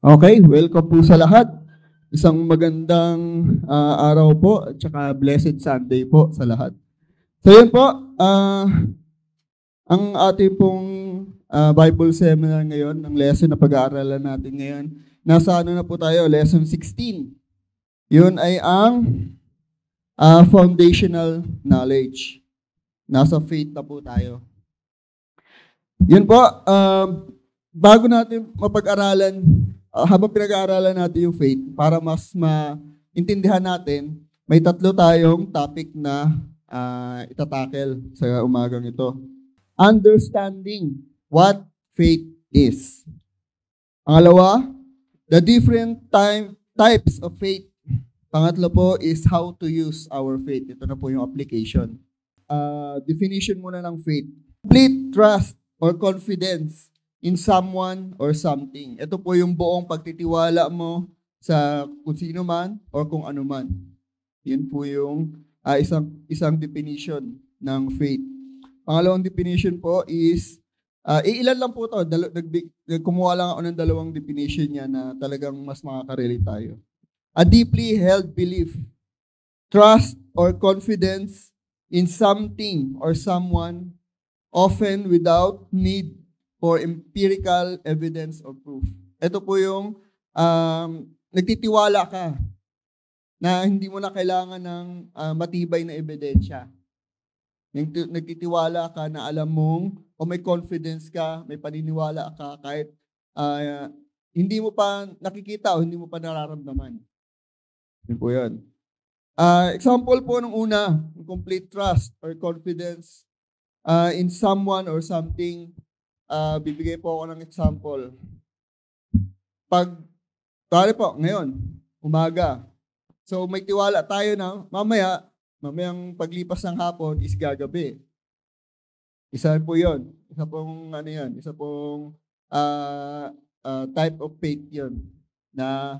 Okay, welcome po sa lahat. Isang magandang araw po at saka blessed Sunday po sa lahat. So yun po, ang ating pong Bible seminar ngayon, ang lesson na pag-aaralan natin ngayon, nasa ano na po tayo, lesson 16. Yun ay ang foundational knowledge. Nasa faith na po tayo. Yun po, bago natin mapag-aralan, habang pinag-aaralan natin yung faith, para mas maintindihan natin, may tatlo tayong topic na itatakel sa umagang ito. Understanding what faith is. Pangalawa, the different types of faith. Pangatlo po is how to use our faith. Ito na po yung application. Definition muna ng faith. Complete trust or confidence in someone or something. Ito po yung buong pagtitiwala mo sa kung sino man or kung ano man. Yun po yung isang definition ng faith. Pangalawang definition po is, ilan lang po ito. Kumuha lang ako ng dalawang definition niya na talagang mas makakarelate tayo. A deeply held belief, trust or confidence in something or someone, often without need for empirical evidence or proof. Ito po yung nagtitiwala ka na hindi mo na kailangan ng matibay na ebidensya. Nagtitiwala ka na alam mong o may confidence ka, may paniniwala ka kahit hindi mo pa nakikita o hindi mo pa nararamdaman. Yun po yun. Example po ng una, complete trust or confidence in someone or something. Bibigay po ako ng example. Tari po, ngayon, umaga. So, may tiwala tayo na mamayang paglipas ng hapon is gagabi. Isa po yun. Isa pong, isa pong type of faith yun. Na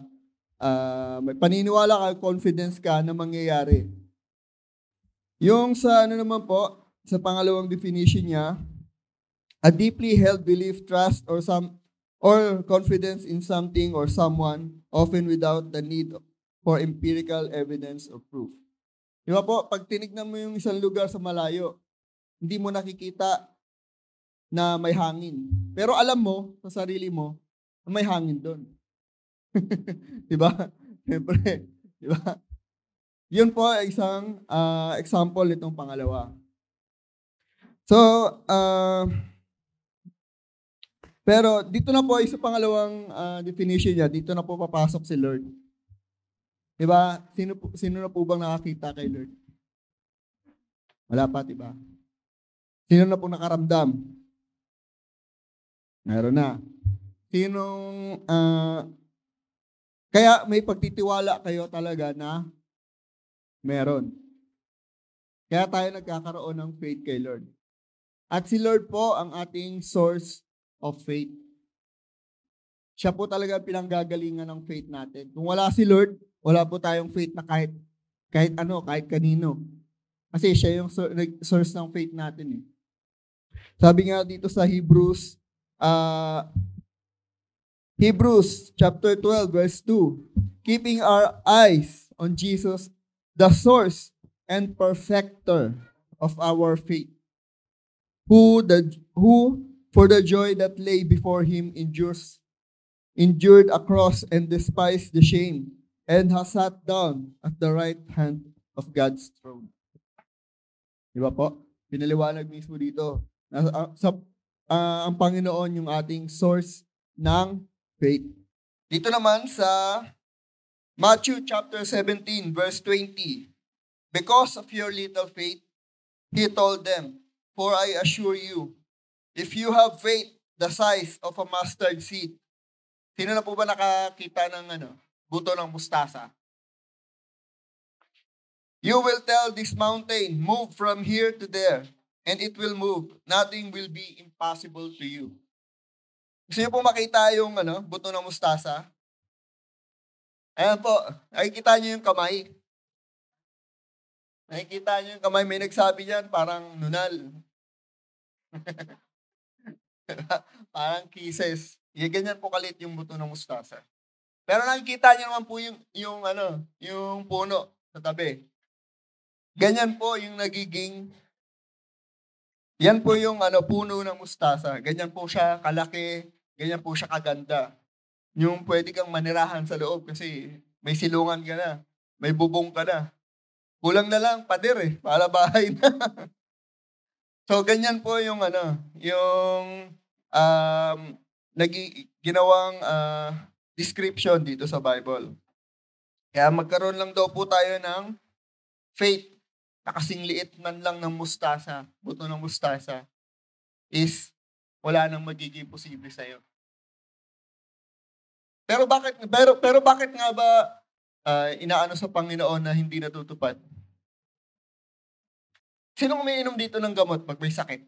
may paniniwala ka, confidence ka na mangyayari. Yung sa naman po, sa pangalawang definition niya, a deeply held belief, trust, or confidence in something or someone, often without the need for empirical evidence or proof. Di ba po, pag tinignan mo yung isang lugar sa malayo, hindi mo nakikita na may hangin. Pero alam mo, sa sarili mo, na may hangin doon. Di ba? Siyempre, di ba? Yun po ay isang example nitong pangalawa. So, pero dito na po ay sa pangalawang definition niya, dito na po papasok si Lord. Diba? Sino na po bang nakakita kay Lord? Wala pa, diba? Sino na po nakaramdam? Meron na. Sinong, kaya may pagtitiwala kayo talaga na meron. Kaya tayo nagkakaroon ng faith kay Lord. At si Lord po ang ating source of faith. Siya po talaga pinanggagalingan ng faith natin. Kung wala si Lord, wala po tayong faith na kahit kanino. Kasi siya yung source ng faith natin. Sabi nga dito sa Hebrews chapter 12 verse 2, keeping our eyes on Jesus, the source and perfecter of our faith, who for the joy that lay before him endured a cross and despised the shame, and has sat down at the right hand of God's throne. Di ba po? Pinaliwanag mismo dito. Ang Panginoon yung ating source ng faith. Dito naman sa Matthew chapter 17 verse 20, because of your little faith, he told them, for I assure you, if you have faith the size of a mustard seed. Sino na po ba nakakita ng buto ng mustasa? You will tell this mountain, move from here to there, and it will move. Nothing will be impossible to you. Gusto niyo po makita yung buto ng mustasa? Ayan po, nakikita niyo yung kamay. Nakikita niyo yung kamay, may nagsabi diyan, parang nunal. Parang kisses. Ganyan po kalit yung buto ng mustasa. Pero nakikita niyo naman po yung puno sa tabi. Ganyan po yung yan po yung puno ng mustasa. Ganyan po siya kalaki, ganyan po siya kaganda. Yung pwede kang manirahan sa loob kasi may silungan ka na, may bubong ka na. Kulang na lang pader para bahay na. So ganyan po yung yung um, ginawang description dito sa Bible. Kaya magkaroon lang daw po tayo ng faith na kasing liit man lang ng mustasa, buto ng mustasa, is wala nang magiging posible sa'yo. Pero bakit nga ba inaano sa Panginoon na hindi natutupad? Sinong umiinom dito ng gamot pag may sakit?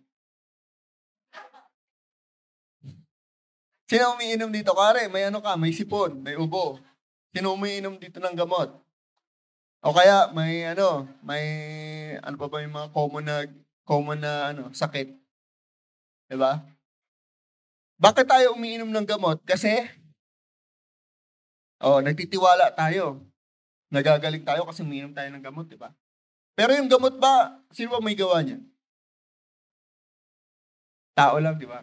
Sino umiinom dito? Kare, may sipon, may ubo. Sino umiinom dito ng gamot? O kaya may pa ba yung mga common na sakit? 'Di ba? Bakit tayo umiinom ng gamot? Kasi nagtitiwala tayo. Nagagaling tayo kasi umiinom tayo ng gamot, 'di ba? Pero yung gamot ba, sino ba may gawa niyan? Tao lang, 'di ba?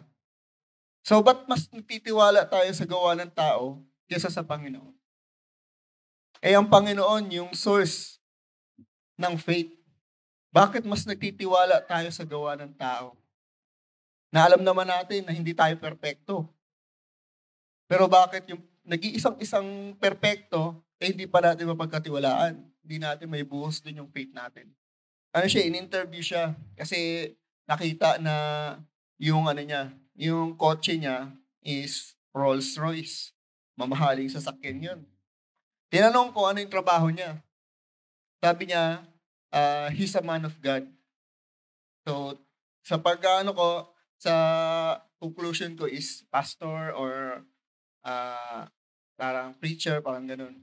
So, ba't mas nagtitiwala tayo sa gawa ng tao kaysa sa Panginoon? Ang Panginoon yung source ng faith. Bakit mas nagtitiwala tayo sa gawa ng tao? Na alam naman natin na hindi tayo perpekto. Pero bakit yung nag-iisang perpekto, hindi pa natin mapagkatiwalaan? Hindi natin may buhos din yung faith natin. In-interview siya kasi nakita na yung yung kotse niya is Rolls Royce. Mamahaling sasakyan yun. Tinanong ko ano yung trabaho niya. Sabi niya, he's a man of God. So, sa sa conclusion ko is pastor or parang preacher, parang ganun.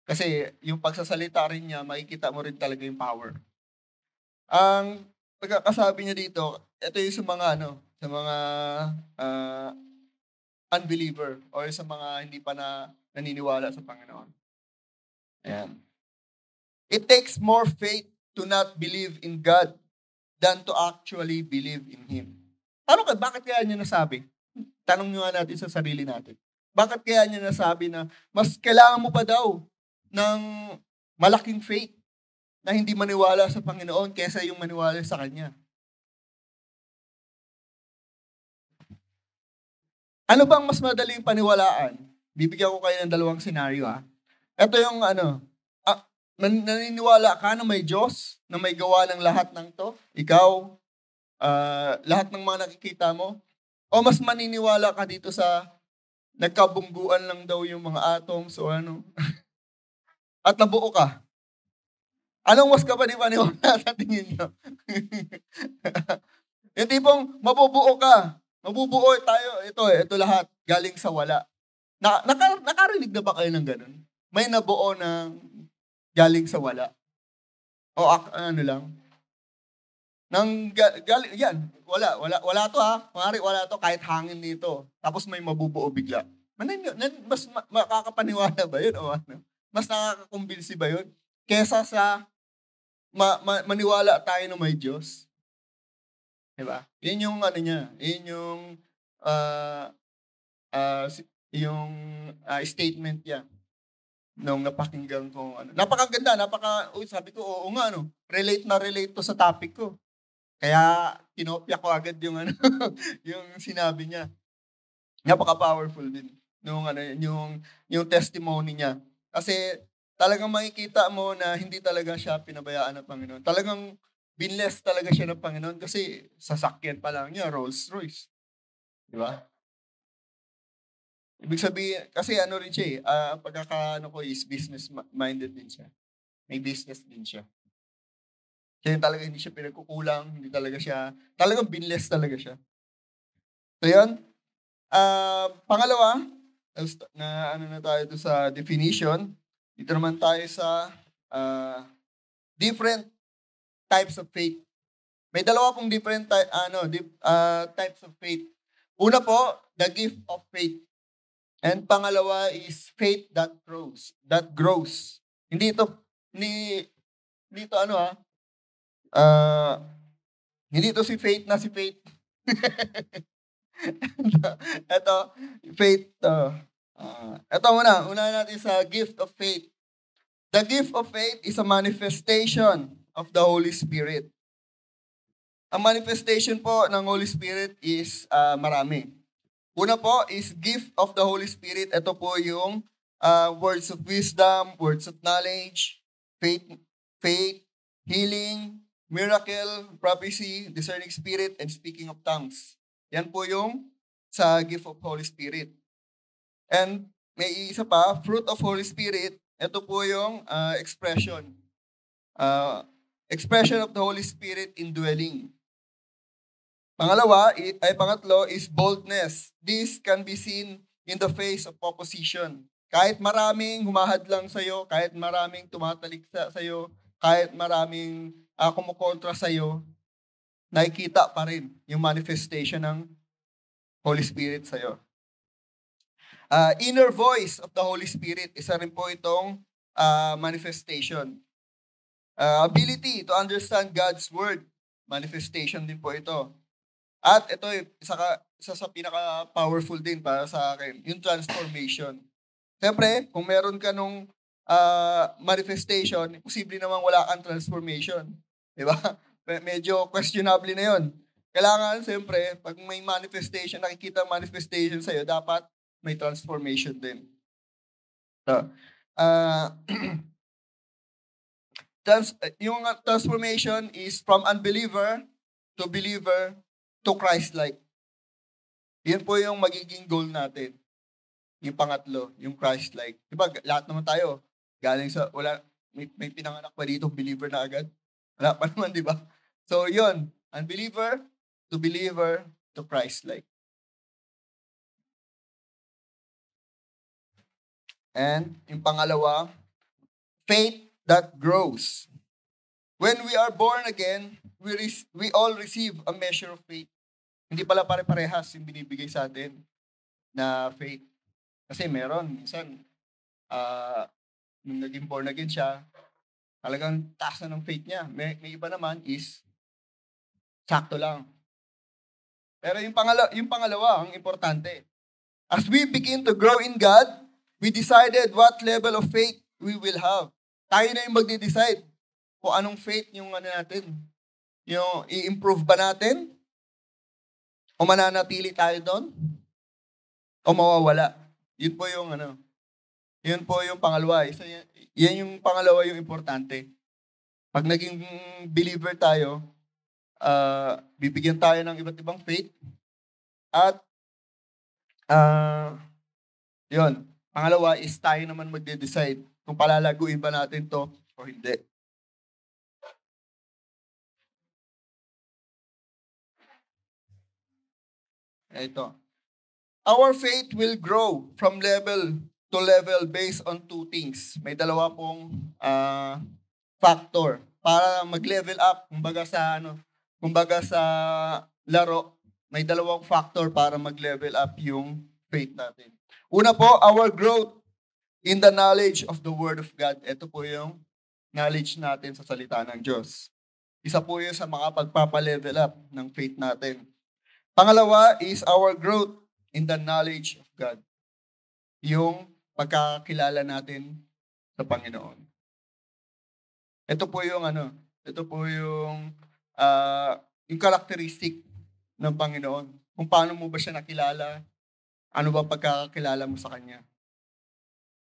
Kasi yung pagsasalita rin niya, makikita mo rin talaga yung power. Ang pagkakasabi niya dito, ito yung sa mga unbeliever or sa mga hindi pa naniniwala sa Panginoon. Ayan. It takes more faith to not believe in God than to actually believe in Him. Bakit kaya niya nasabi? Tanong nyo nga natin sa sarili natin. Bakit kaya niya nasabi na mas kailangan mo pa daw ng malaking faith na hindi maniwala sa Panginoon kaysa yung maniwala sa Kanya? Ano bang mas madaling paniwalaan? Bibigyan ko kayo ng dalawang senaryo. Ito yung naniniwala ka na may Diyos, na may gawa ng lahat ng to? Ikaw, lahat ng mga nakikita mo? O mas maniniwala ka dito sa nagkabungguan lang daw yung mga atoms o at nabuo ka? Anong mas kapaniwala sa tingin nyo? Yung tipong mabubuo ka. Mabubuo tayo. Ito lahat galing sa wala. Nakarinig na ba kayo ng ganun? May nabuo ng galing sa wala. O lang. Yan, wala to Kunwari, wala to kahit hangin dito. Tapos may mabubuo bigla. Mas makakapaniwala ba yun o ano? Mas nakakakumbinsi ba yun? Kesa sa maniwala tayo na may Diyos. Diba? Yun yung niya. Yun yung statement niya. Nung napakinggan ko. Napakaganda, sabi ko, oo nga, relate to sa topic ko. Kaya, kinopya ko agad yung yung sinabi niya. Napaka-powerful din. Yung testimony niya. Kasi, talagang makikita mo na hindi talaga siya pinabayaan ng Panginoon. Talagang binless talaga siya ng Panginoon kasi sasakyan pa lang niya, Rolls Royce. Di ba? Ibig sabihin, kasi rin siya ko is business-minded din siya. May business din siya. Kaya talaga hindi siya pinagkukulang, hindi talaga siya, talagang binless talaga siya. So yun, pangalawa, na tayo doon sa definition, dito naman tayo sa different types of faith. May dalawa pong different types of faith. Una po, the gift of faith. And pangalawa is faith that grows. That grows. Hindi ito, hindi, hindi ito ano ah, hindi ito si Faith na si Faith. Ito, faith, ito una natin sa gift of faith. The gift of faith is a manifestation of the Holy Spirit. Ang manifestation po ng Holy Spirit is marami. Una po is gift of the Holy Spirit. Ito po yung words of wisdom, words of knowledge, faith, healing, miracle, prophecy, discerning spirit, and speaking of tongues. Yan po yung sa gift of Holy Spirit. And may isa pa, fruit of Holy Spirit. Ito po yung expression. Expression of the Holy Spirit indwelling. Pangatlo is boldness. This can be seen in the face of opposition. Kahit maraming humahadlang sa'yo, kahit maraming tumatalik sa'yo, kahit maraming kumukontra sa'yo, nakikita pa rin yung manifestation ng Holy Spirit sa'yo. Inner voice of the Holy Spirit, isa rin po itong manifestation. Ability to understand God's Word, manifestation din po ito. At ito, isa sa pinaka-powerful din para sa akin, yung transformation. Siyempre, kung meron ka nung manifestation, posible namang wala kang transformation. Di ba? Medyo questionable na yun. Kailangan, siyempre, pag may manifestation, nakikita manifestation sa'yo, dapat may transformation din. So, yung transformation is from unbeliever to believer to Christ-like. Yan po yung magiging goal natin. Yung pangatlo, yung Christ-like. Diba, lahat naman tayo, galing sa, may pinanganak pa dito, believer na agad. Wala pa naman, di ba? So, yun, unbeliever to believer to Christ-like. And yung pangalawa, faith that grows. When we are born again, we all receive a measure of faith. Hindi pala pare-parehas yung binibigay sa atin na faith. Kasi meron, minsan, nung naging born again siya, talagang taas na ng faith niya. May iba naman is, sakto lang. Pero yung pangalawa, ang importante. As we begin to grow in God, we decided what level of faith we will have. Tayo na yung magde-decide kung anong faith yung natin. Yung i-improve ba natin? O mananatili tayo doon? O mawawala? Yun po yung yun po yung pangalawa. Yan yung pangalawa yung importante. Pag naging believer tayo, bibigyan tayo ng iba't ibang faith. At yun, pangalawa is tayo naman magde-decide kung palalaguin ba natin to o hindi. Ito. Our faith will grow from level to level based on two things. May dalawa pong factor para mag-level up. Kumbaga sa laro, may dalawang factor para mag-level up yung faith natin. Una po, our growth in the knowledge of the Word of God. Ito po yung knowledge natin sa salita ng Diyos. Isa po yun sa makapagpapa-level up ng faith natin. Pangalawa is our growth in the knowledge of God. Yung pagkakilala natin sa Panginoon. Ito po yung yung characteristic ng Panginoon. Kung paano mo ba siya nakilala, ano ba pagkakakilala mo sa Kanya.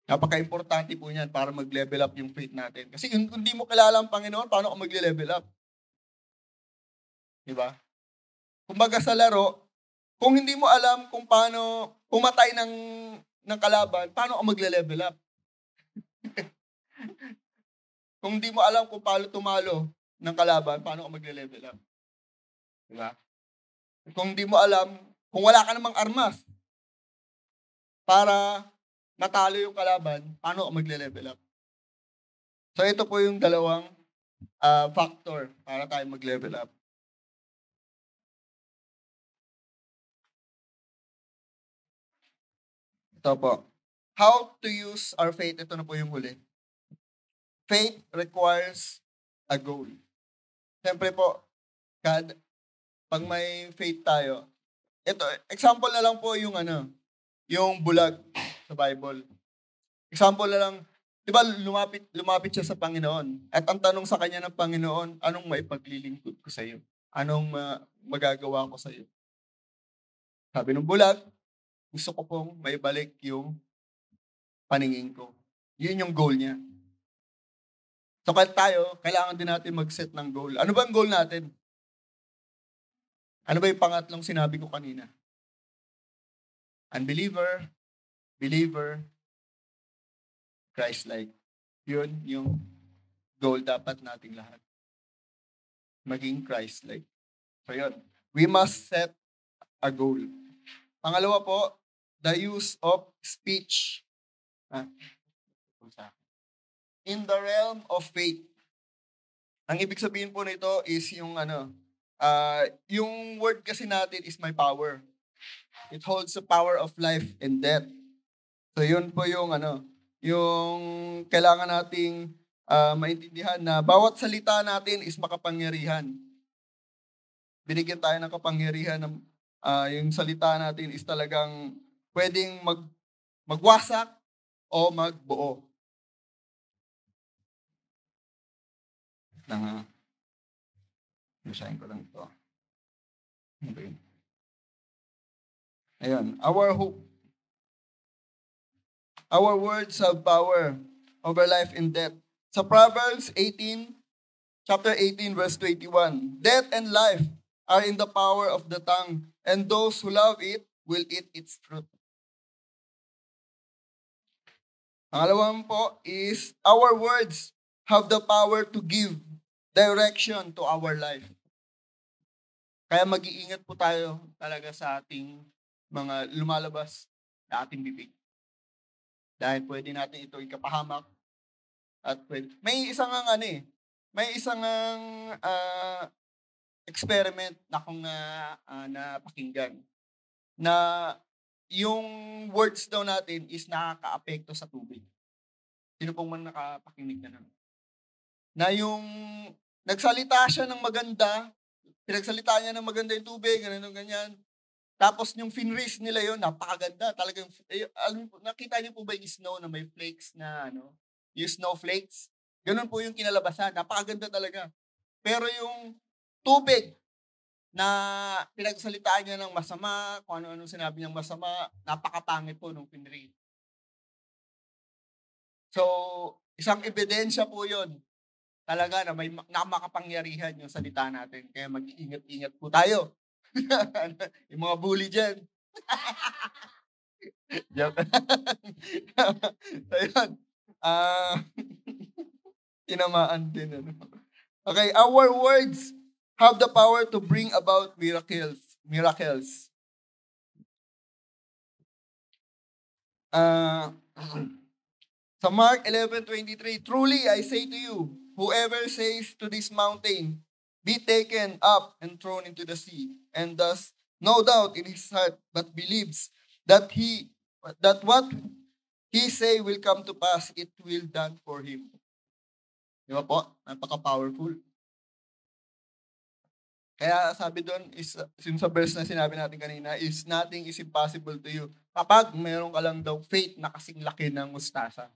Napaka-importante po niyan para mag-level up yung faith natin. Kasi kung hindi mo kilala ang Panginoon, paano ka mag-level up? Diba? Kumbaga sa laro, kung hindi mo alam kung paano pumatay ng kalaban, paano ka magle-level up? Kung hindi mo alam kung paano tumalo ng kalaban, paano ka magle-level up? Diba? Kung hindi mo alam, kung wala ka namang armas para matalo yung kalaban, paano ka magle-level up? So ito po yung dalawang factor para tayo mag-level up. Ito po. How to use our faith. Ito na po yung huli. Faith requires a goal. Siyempre po, pag may faith tayo, ito, example na lang po yung yung bulag sa Bible. Example na lang, di ba lumapit siya sa Panginoon. At ang tanong sa kanya ng Panginoon, anong maipaglilingkod ko sa iyo? Anong magagawa ko sa iyo? Sabi ng bulag, gusto ko pong maibalik yung paningin ko. Yun yung goal niya. So tayo, kailangan din natin mag-set ng goal. Ano ba ang goal natin? Ano ba yung pangatlong sinabi ko kanina? Unbeliever, believer, Christ-like. Yun yung goal dapat nating lahat. Maging Christ-like. So yun. We must set a goal. Pangalawa po, the use of speech. In the realm of faith. Ang ibig sabihin po nito is yung yung word kasi natin is my power. It holds the power of life and death. So yun po yung yung kailangan nating maintindihan na bawat salita natin is makapangyarihan. Binigyan tayo ng kapangyarihan ng yung salita natin is talagang pwedeng magwasak o magbuo. Basahin ko lang ito. Ayun. Our words have power over life and death. Sa Proverbs 18, chapter 18, verse 21, death and life are in the power of the tongue, and those who love it will eat its fruit. Pangalawang po is, our words have the power to give direction to our life. Kaya mag-iingat po tayo talaga sa ating mga lumalabas sa ating bibig. Dahil pwede natin ito ikapahamak at may isang experiment na kung napakinggan na yung words daw natin is nakaka-apekto sa tubig. Sino pong man nakapakinig na nun? Na yung nagsalita siya ng maganda, pinagsalita niya ng maganda yung tubig, ganyan. Tapos yung finrace nila yon napakaganda. Talagang, nakita niyo po ba yung snow na may flakes na yung snowflakes? Ganun po yung kinalabasan. Napakaganda talaga. Pero yung tubig na pinagsalitaan niya ng masama, kung ano-ano sinabi niyang masama, napakapangit po nung finrace. So, isang ebidensya po yon talaga na may makapangyarihan yung salita natin. Kaya mag-iingat-ingat po tayo. Yung mga bully dyan. Joke. So, yun. Tinamaan din. Okay, our words have the power to bring about miracles. Sa Mark 11:23, truly I say to you, whoever says to this mountain, be taken up and thrown into the sea, and does no doubt in his heart, but believes that what he say will come to pass, it will done for him. Di ba po? Napaka-powerful. Kaya sabi doon, yung sa verse na sinabi natin kanina, is nothing is impossible to you. Kapag mayroon ka lang daw faith na kasing laki ng mustasa.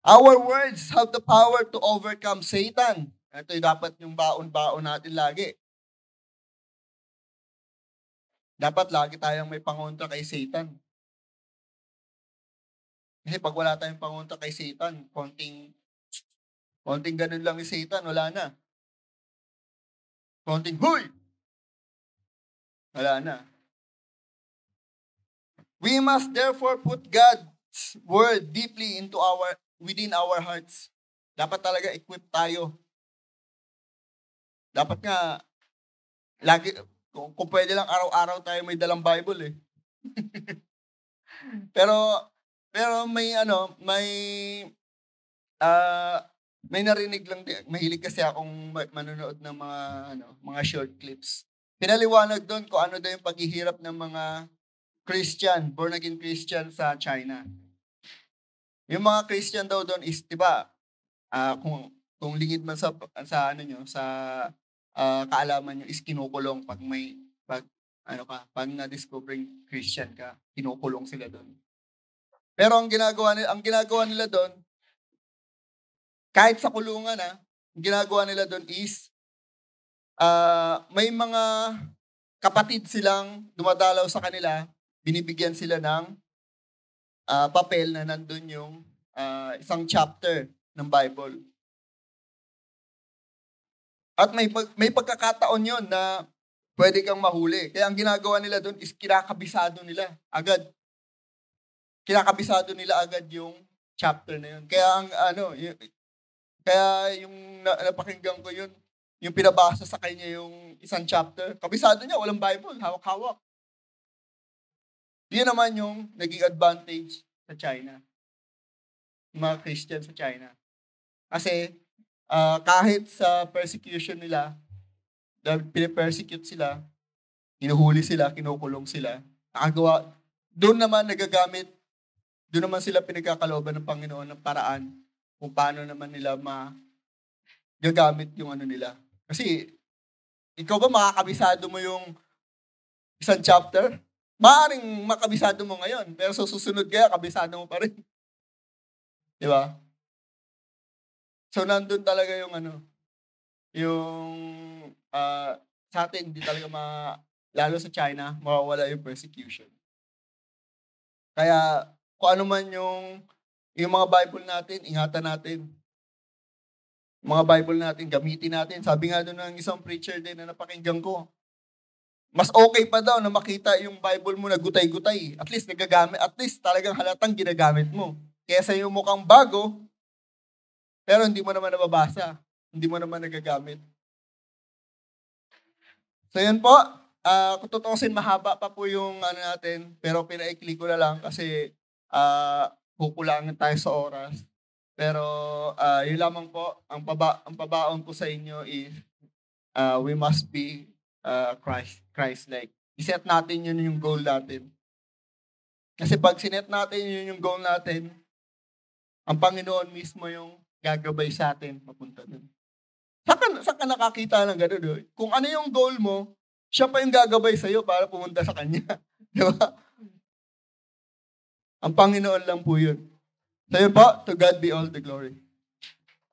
Our words have the power to overcome Satan. Ito yung dapat yung baon-baon natin lagi. Dapat lagi tayong may pangontra kay Satan. Kasi pag wala tayong pangontra kay Satan, konting ganun lang yung Satan, wala na. Konting, huy! Wala na. We must therefore put God's word deeply within our hearts. Dapat talaga equip tayo. Dapat nga, lagi, kung pwede lang araw-araw tayo may dalang Bible eh. pero may narinig lang din. Mahilig kasi akong manonood ng mga short clips. Pinaliwanag doon kung ano daw yung paghihirap ng mga Christian, born again Christian sa China. Yung mga Christian daw doon is, 'di ba? Kung lingid man sa ano nyo, sa kaalaman nyo is kinukulong pag na-discovering Christian ka, kinukulong sila doon. Pero ang ginagawa nila doon, kahit sa kulungan ang ginagawa nila doon is may mga kapatid silang dumadalaw sa kanila, binibigyan sila ng papel na nandun yung isang chapter ng Bible. At may pagkakataon yon na pwede kang mahuli. Kaya ang ginagawa nila doon is kinakabisado nila agad. Kinakabisado nila agad yung chapter na yun. Kaya yung napakinggan ko yun, yung pinabasa sa kanya yung isang chapter, kabisado niya, walang Bible, hawak-hawak. Yun naman yung naging advantage sa China. Yung mga Christian sa China. Kasi kahit sa persecution nila, pinipersecute sila, hinuhuli sila, kinukulong sila, doon naman sila pinagkakalooban ng Panginoon ng paraan kung paano naman nila gagamit yung ano nila. Kasi, ikaw ba makakabisado mo yung isang chapter? Maaaring makabisado mo ngayon, pero sa susunod kaya, kabisado mo pa rin. Di ba? So, nandun talaga yung sa atin, hindi talaga lalo sa China, mawawala yung persecution. Kaya, kung ano man yung mga Bible natin, ingatan natin. Mga Bible natin, gamitin natin. Sabi nga doon ng isang preacher din na napakinggan ko, mas okay pa daw na makita yung Bible mo na gutay-gutay. At least talagang halatang ginagamit mo. Kesa yung mukhang bago, pero hindi mo naman nababasa. Hindi mo naman nagagamit. So yun po, kung tutusin, mahaba pa po yung natin, pero pinaikli ko na lang kasi kukulangan tayo sa oras. Pero yun lamang po, ang pabaon ko sa inyo is we must be Christ-like. I-set natin yun yung goal natin. Kasi pag sinet natin yun yung goal natin, ang Panginoon mismo yung gagabay sa atin mapunta dun. Saan ka nakakita ng gano'n? Kung ano yung goal mo, siya pa yung gagabay sa'yo para pumunta sa Kanya. Di ba? Ang Panginoon lang po yun. So yun po, to God be all the glory.